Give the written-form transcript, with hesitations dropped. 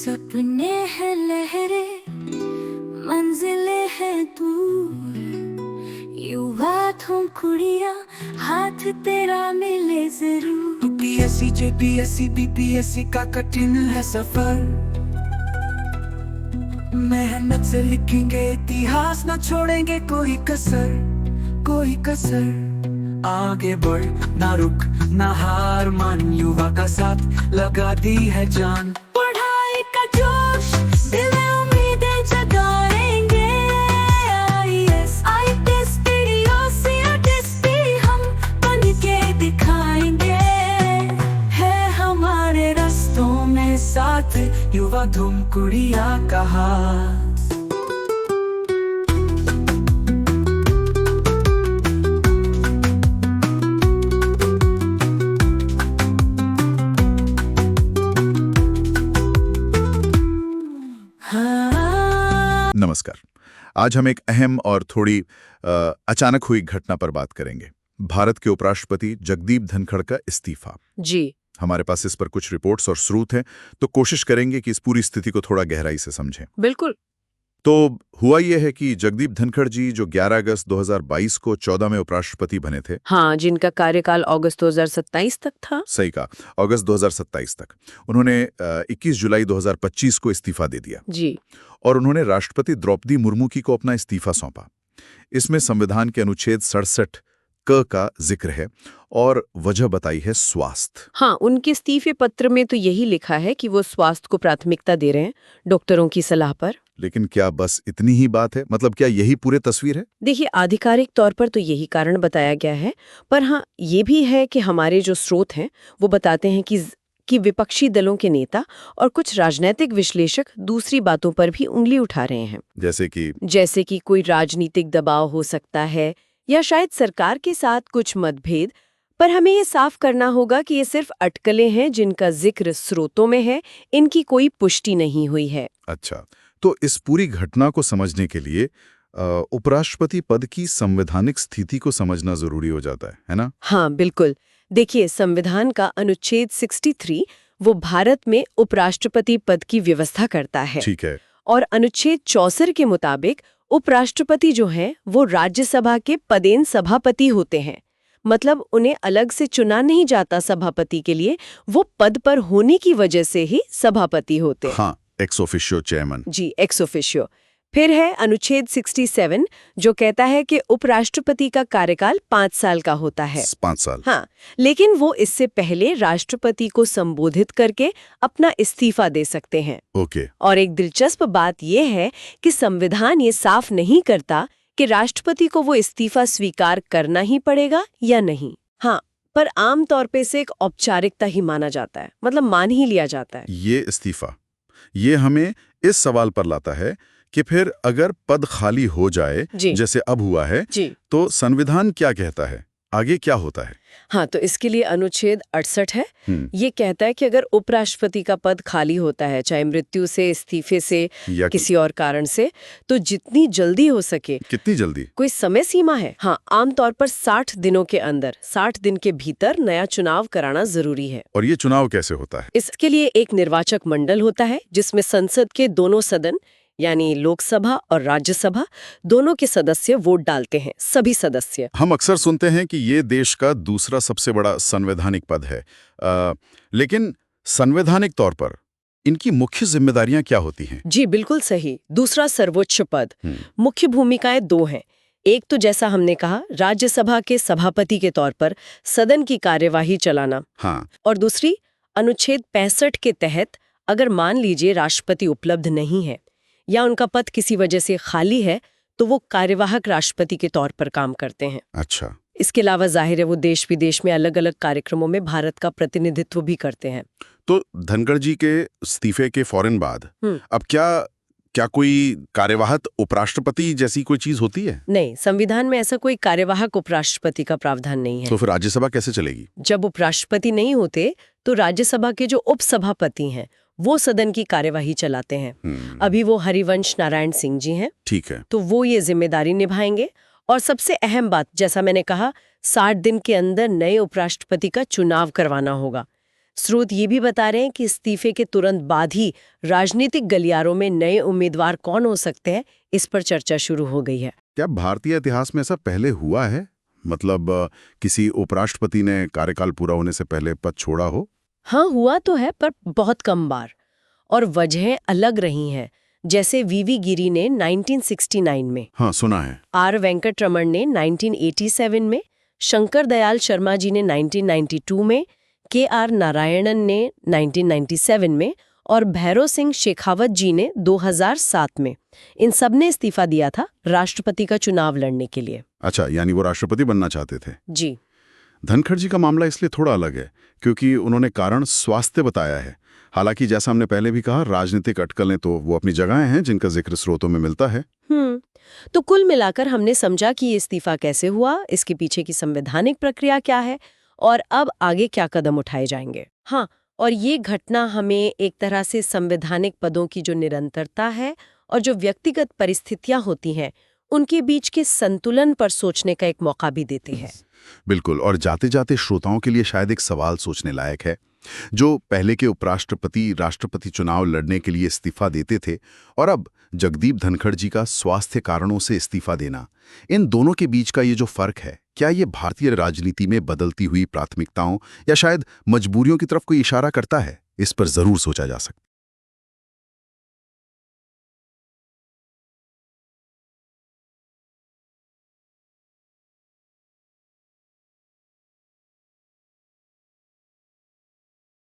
सपने हैं लहरे, मंजिले हैं दूर, युवा तुम कुड़िया, हाथ तेरा मिले जरूर। यूपीएससी जेपीएससी बीपीएससी का कठिन है सफर, मेहनत से लिखेंगे इतिहास, न छोड़ेंगे कोई कसर, कोई कसर। आगे बढ़ ना रुक ना हार मान, युवा का साथ लगा दी है जान। पढ़ाई का जोश दिल में उम्मीदें जगाएंगे, आईएएस आईपीएस पीडीओ भी हम बन के दिखाएंगे। है हमारे रास्तों में साथ युवा तुम कुड़िया का हाथ। नमस्कार। आज हम एक अहम और थोड़ी अचानक हुई घटना पर बात करेंगे। भारत के उपराष्ट्रपति जगदीप धनखड़ का इस्तीफा। जी, हमारे पास इस पर कुछ रिपोर्ट्स और स्रोत हैं, तो कोशिश करेंगे कि इस पूरी स्थिति को थोड़ा गहराई से समझें। बिल्कुल। तो हुआ यह है कि जगदीप धनखड़ जी जो 11 अगस्त 2022 को 14 में उपराष्ट्रपति बने थे। हाँ, जिनका कार्यकाल अगस्त 2027 तक था। सही कहा, अगस्त 2027 तक। उन्होंने 21 जुलाई 2025 को इस्तीफा दे दिया जी। और उन्होंने राष्ट्रपति द्रौपदी मुर्मू को अपना इस्तीफा सौंपा। इसमें संविधान के अनुच्छेद 67 क का जिक्र है और वजह बताई है स्वास्थ्य। हाँ, उनके इस्तीफे पत्र में तो यही लिखा है कि वो स्वास्थ्य को प्राथमिकता दे रहे हैं, डॉक्टरों की सलाह पर। लेकिन क्या बस इतनी ही बात है? मतलब क्या यही पूरी तस्वीर है? देखिए, आधिकारिक तौर पर तो यही कारण बताया गया है, पर हाँ, ये भी है कि हमारे जो स्रोत हैं वो बताते हैं कि विपक्षी दलों के नेता और कुछ राजनीतिक विश्लेषक दूसरी बातों पर भी उंगली उठा रहे हैं। जैसे कि कोई राजनीतिक दबाव हो सकता है या शायद सरकार के साथ कुछ मतभेद। पर हमें ये साफ करना होगा कि ये सिर्फ अटकलें हैं जिनका जिक्र स्रोतों में है, इनकी कोई पुष्टि नहीं हुई है। अच्छा, तो इस पूरी घटना को समझने के लिए उपराष्ट्रपति पद की संवैधानिक स्थिति को समझना जरूरी हो जाता है ना? हाँ, बिल्कुल। देखिए, संविधान का अनुच्छेद 63 वो भारत में उपराष्ट्रपति पद की व्यवस्था करता है। ठीक है। और अनुच्छेद 64 के मुताबिक उपराष्ट्रपति जो हैं वो राज्यसभा के पदेन सभापति होते हैं। मतलब उन्हें अलग से चुना नहीं जाता सभापति के लिए, वो पद पर होने की वजह से ही सभापति होते हैं। हाँ, एक्स ऑफिशियो चेयरमैन। जी, एक्स ऑफिशियो। फिर है अनुच्छेद 67 जो कहता है कि उपराष्ट्रपति का कार्यकाल 5 साल का होता है। 5 साल। हाँ, लेकिन वो इससे पहले राष्ट्रपति को संबोधित करके अपना इस्तीफा दे सकते हैं। ओके। और एक दिलचस्प बात यह है कि संविधान ये साफ नहीं करता कि राष्ट्रपति को वो इस्तीफा स्वीकार करना ही पड़ेगा या नहीं। हाँ, पर आमतौर पे इसे एक औपचारिकता ही माना जाता है, मतलब मान ही लिया जाता है। ये इस्तीफा, ये हमें इस सवाल पर लाता है कि फिर अगर पद खाली हो जाए, जैसे अब हुआ है, तो संविधान क्या कहता है, आगे क्या होता है? हाँ, तो इसके लिए अनुच्छेद 68 है। ये कहता है कि अगर उपराष्ट्रपति का पद खाली होता है, चाहे मृत्यु से, इस्तीफे से या किसी और कारण से, तो जितनी जल्दी हो सके। कितनी जल्दी? कोई समय सीमा है? हाँ, आमतौर पर 60 दिनों के अंदर, 60 दिन के भीतर नया चुनाव कराना जरूरी है। और ये चुनाव कैसे होता है? इसके लिए एक निर्वाचक मंडल होता है जिसमें संसद के दोनों सदन यानी लोकसभा और राज्यसभा दोनों के सदस्य वोट डालते हैं, सभी सदस्य। हम अक्सर सुनते हैं कि ये देश का दूसरा सबसे बड़ा संवैधानिक पद है, लेकिन संवैधानिक तौर पर इनकी मुख्य जिम्मेदारियां क्या होती हैं? जी, बिल्कुल सही। दूसरा सर्वोच्च पद। मुख्य भूमिकाएं 2 हैं। एक तो जैसा हमने कहा, राज्यसभा के सभापति के तौर पर सदन की कार्यवाही चलाना। हाँ। और दूसरी, अनुच्छेद 65 के तहत अगर मान लीजिए राष्ट्रपति उपलब्ध नहीं है या उनका पद किसी वजह से खाली है, तो वो कार्यवाहक राष्ट्रपति के तौर पर काम करते हैं। अच्छा। इसके अलावा जाहिर है वो देश विदेश में अलग अलग कार्यक्रमों में भारत का प्रतिनिधित्व भी करते हैं। तो धनखड़ जी के इस्तीफे के फौरन बाद अब क्या कोई कार्यवाहक उपराष्ट्रपति जैसी कोई चीज होती है? नहीं, संविधान में ऐसा कोई कार्यवाहक उपराष्ट्रपति का प्रावधान नहीं है। तो फिर राज्यसभा कैसे चलेगी? जब उपराष्ट्रपति नहीं होते तो राज्यसभा के जो उपसभापति हैं वो सदन की कार्यवाही चलाते हैं। अभी वो हरिवंश नारायण सिंह जी हैं। ठीक है। तो वो ये जिम्मेदारी निभाएंगे। और सबसे अहम बात, जैसा मैंने कहा, 60 दिन के अंदर नए उपराष्ट्रपति का चुनाव करवाना होगा। स्रोत ये भी बता रहे हैं कि इस्तीफे के तुरंत बाद ही राजनीतिक गलियारों में नए उम्मीदवार कौन हो सकते हैं, इस पर चर्चा शुरू हो गई है। क्या भारतीय इतिहास में ऐसा पहले हुआ है? मतलब किसी उपराष्ट्रपति ने कार्यकाल पूरा होने से पहले पद छोड़ा हो? हाँ, हुआ तो है, पर बहुत कम बार, और वजहें अलग रही हैं। जैसे वीवी गिरी ने 1969 में, हाँ सुना है। आर वेंकटरमण ने 1987 में, शंकर दयाल शर्मा जी ने 1992 में, के आर नारायणन ने 1997 में और भैरव सिंह शेखावत जी ने 2007 में। इन सब ने इस्तीफा दिया था राष्ट्रपति का चुनाव लड़ने के लिए। अच्छा, यानी वो राष्ट्रपति बनना चाहते थे। जी। धनखड़ जी का मामला इसलिए थोड़ा अलग है क्योंकि उन्होंने कारण स्वास्थ्य बताया है। हालांकि जैसा हमने पहले भी कहा, राजनीतिक अटकलें तो वो अपनी जगह हैं जिनका जिक्र स्रोतों में मिलता है। तो कुल मिलाकर हमने समझा कि ये इस्तीफा कैसे हुआ, इसके पीछे की संवैधानिक प्रक्रिया क्या है और अब आगे क्या कदम उठाए जाएंगे। हाँ, और ये घटना हमें एक तरह से संवैधानिक पदों की जो निरंतरता है और जो व्यक्तिगत परिस्थितियां होती हैं उनके बीच के संतुलन पर सोचने का एक मौका भी देती है। बिल्कुल। और जाते जाते श्रोताओं के लिए शायद एक सवाल सोचने लायक है। जो पहले के उपराष्ट्रपति राष्ट्रपति चुनाव लड़ने के लिए इस्तीफा देते थे और अब जगदीप धनखड़ जी का स्वास्थ्य कारणों से इस्तीफा देना, इन दोनों के बीच का ये जो फर्क है, क्या ये भारतीय राजनीति में बदलती हुई प्राथमिकताओं या शायद मजबूरियों की तरफ कोई इशारा करता है? इस पर जरूर सोचा जा सकता है।